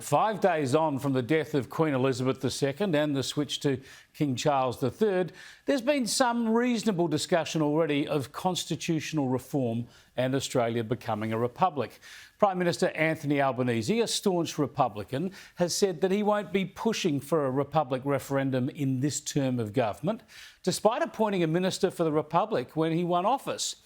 5 days on from the death of Queen Elizabeth II and the switch to King Charles III, there's been some reasonable discussion already of constitutional reform and Australia becoming a republic. Prime Minister Anthony Albanese, a staunch Republican, has said that he won't be pushing for a republic referendum in this term of government, despite appointing a minister for the Republic when he won office.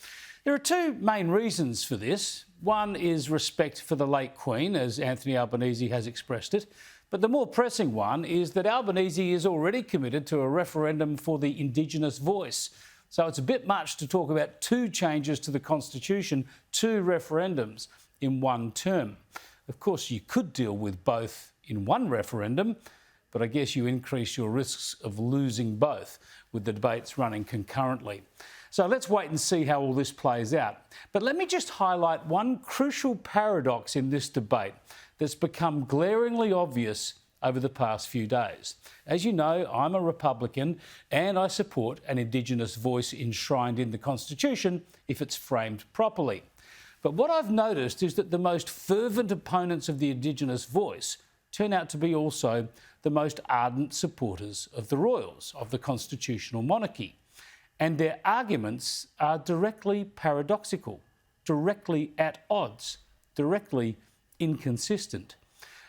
There are two main reasons for this. One is respect for the late Queen, as Anthony Albanese has expressed it. But the more pressing one is that Albanese is already committed to a referendum for the Indigenous voice. So it's a bit much to talk about two changes to the Constitution, two referendums in one term. Of course, you could deal with both in one referendum, but I guess you increase your risks of losing both with the debates running concurrently. So let's wait and see how all this plays out. But let me just highlight one crucial paradox in this debate that's become glaringly obvious over the past few days. As you know, I'm a Republican and I support an Indigenous voice enshrined in the Constitution if it's framed properly. But what I've noticed is that the most fervent opponents of the Indigenous voice turn out to be also the most ardent supporters of the royals, of the constitutional monarchy. And their arguments are directly paradoxical, directly at odds, directly inconsistent.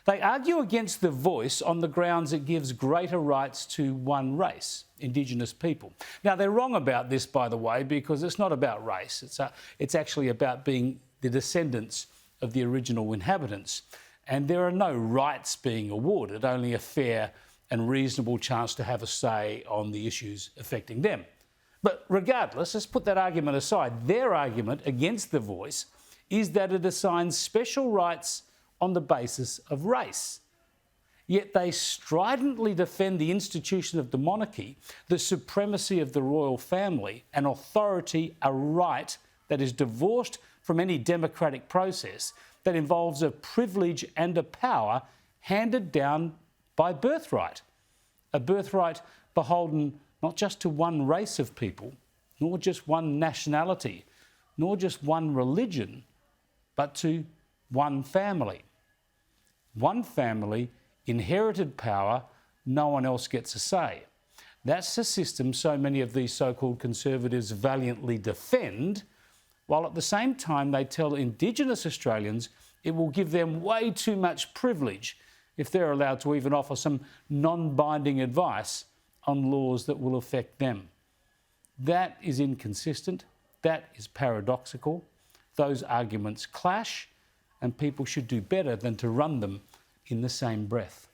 They argue against the voice on the grounds it gives greater rights to one race, Indigenous people. Now, they're wrong about this, by the way, because it's not about race. It's actually about being the descendants of the original inhabitants. And there are no rights being awarded, only a fair and reasonable chance to have a say on the issues affecting them. But regardless, let's put that argument aside. Their argument against the voice is that it assigns special rights on the basis of race. Yet they stridently defend the institution of the monarchy, the supremacy of the royal family, an authority, a right that is divorced from any democratic process, that involves a privilege and a power handed down by birthright. A birthright beholden not just to one race of people, nor just one nationality, nor just one religion, but to one family. One family, inherited power, no one else gets a say. That's the system so many of these so-called conservatives valiantly defend, while at the same time they tell Indigenous Australians it will give them way too much privilege if they're allowed to even offer some non-binding advice on laws that will affect them. That is inconsistent, that is paradoxical. Those arguments clash, and people should do better than to run them in the same breath.